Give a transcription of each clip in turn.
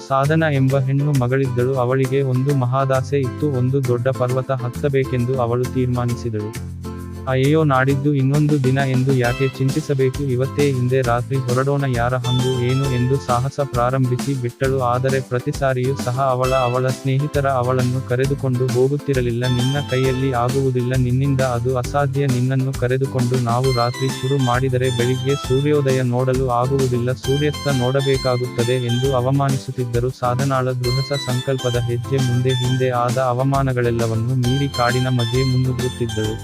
ಸಾಧನ ಎಂಬ ಹೆಣ್ಣು ಮಗಳಿದ್ದಳು. ಅವಳಿಗೆ ಒಂದು ಮಹಾದಾಸೆ ಇತ್ತು. ಒಂದು ದೊಡ್ಡ ಪರ್ವತ ಹತ್ತಬೇಕೆಂದು ಅವಳು ತೀರ್ಮಾನಿಸಿದಳು. ಅಯ್ಯೋ, ನಾಡಿದ್ದು ಇನ್ನೊಂದು ದಿನ ಎಂದು ಯಾಕೆ ಚಿಂತಿಸಬೇಕು, ಇವತ್ತೇ ಹಿಂದೆ ರಾತ್ರಿ ಹೊರಡೋಣ, ಯಾರ ಹಂಗು ಏನು ಎಂದು ಸಾಹಸ ಪ್ರಾರಂಭಿಸಿ ಬಿಟ್ಟಳು. ಆದರೆ ಪ್ರತಿಸಾರಿಯೂ ಸಹ ಅವಳ ಸ್ನೇಹಿತರ ಅವಳನ್ನು ಕರೆದುಕೊಂಡು ಹೋಗುತ್ತಿರಲಿಲ್ಲ. ನಿನ್ನ ಕೈಯಲ್ಲಿ ಆಗುವುದಿಲ್ಲ, ನಿನ್ನಿಂದ ಅದು ಅಸಾಧ್ಯ, ನಿನ್ನನ್ನು ಕರೆದುಕೊಂಡು ನಾವು ರಾತ್ರಿ ಶುರು ಮಾಡಿದರೆ ಬೆಳಿಗ್ಗೆ ಸೂರ್ಯೋದಯ ನೋಡಲು ಆಗುವುದಿಲ್ಲ, ಸೂರ್ಯಾಸ್ತ ನೋಡಬೇಕಾಗುತ್ತದೆ ಎಂದು ಅವಮಾನಿಸುತ್ತಿದ್ದರು. ಸಾಧನಾಳ ದೃಢ ಸಂಕಲ್ಪದ ಹೆಜ್ಜೆ ಮುಂದೆ ಹಿಂದೆ ಆದ ಅವಮಾನಗಳೆಲ್ಲವನ್ನೂ ಮೀರಿ ಕಾಡಿನ ಮಧ್ಯೆ ಮುನ್ನುಗ್ಗುತ್ತಿದ್ದಳು.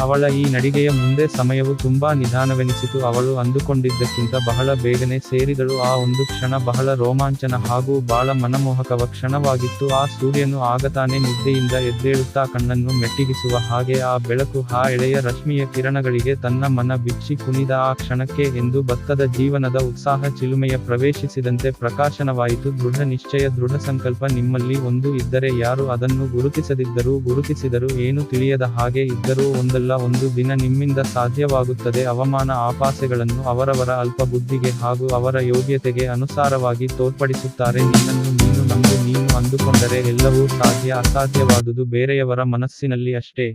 ಅವಳ ಈ ನಡಿಗೆಯ ಮುಂದೆ ಸಮಯವು ತುಂಬಾ ನಿಧಾನವೆನಿಸಿತು. ಅವಳು ಅಂದುಕೊಂಡಿದ್ದಕ್ಕಿಂತ ಬಹಳ ಬೇಗನೆ ಸೇರಿದಳು. ಆ ಒಂದು ಕ್ಷಣ ಬಹಳ ರೋಮಾಂಚನ ಹಾಗೂ ಬಾಳ ಮನಮೋಹಕವ ಕ್ಷಣವಾಗಿತ್ತು. ಆ ಸೂರ್ಯನು ಆಗತಾನೆ ನಿದ್ದೆಯಿಂದ ಎದ್ದೇಳುತ್ತಾ ಕಣ್ಣನ್ನು ಮೆಟ್ಟಿಗಿಸುವ ಹಾಗೆ ಆ ಬೆಳಕು, ಆ ಎಳೆಯ ರಶ್ಮಿಯ ಕಿರಣಗಳಿಗೆ ತನ್ನ ಮನ ಬಿಚ್ಚಿ ಕುಣಿದ ಆ ಕ್ಷಣಕ್ಕೆ ಎಂದು ಭತ್ತದ ಜೀವನದ ಉತ್ಸಾಹ ಚಿಲುಮೆಯ ಪ್ರವೇಶಿಸಿದಂತೆ ಪ್ರಕಾಶನವಾಯಿತು. ದೃಢ ನಿಶ್ಚಯ, ದೃಢ ಸಂಕಲ್ಪ ನಿಮ್ಮಲ್ಲಿ ಒಂದು ಇದ್ದರೆ, ಯಾರು ಅದನ್ನು ಗುರುತಿಸದಿದ್ದರೂ ಗುರುತಿಸಿದರೂ, ಏನು ತಿಳಿಯದ ಹಾಗೆ ಇದ್ದರೂ, ಒಂದು ದಿನ ನಿಮ್ಮಿಂದ ಸಾಧ್ಯವಾಗುತ್ತದೆ. ಅವಮಾನ ಆಪಾಸೆಗಳನ್ನು ಅವರವರ ಅಲ್ಪ ಬುದ್ಧಿಗೆ ಹಾಗೂ ಅವರ ಯೋಗ್ಯತೆಗೆ ಅನುಸಾರವಾಗಿ ತೋರ್ಪಡಿಸುತ್ತಾರೆ. ನಿನ್ನನ್ನು ನೀನು ನಂಬು, ನೀನು ಅಂದುಕೊಂಡರೆ ಎಲ್ಲವೂ ಸಾಧ್ಯ. ಅಸಾಧ್ಯವಾದುದು ಬೇರೆಯವರ ಮನಸ್ಸಿನಲ್ಲಿ ಅಷ್ಟೇ.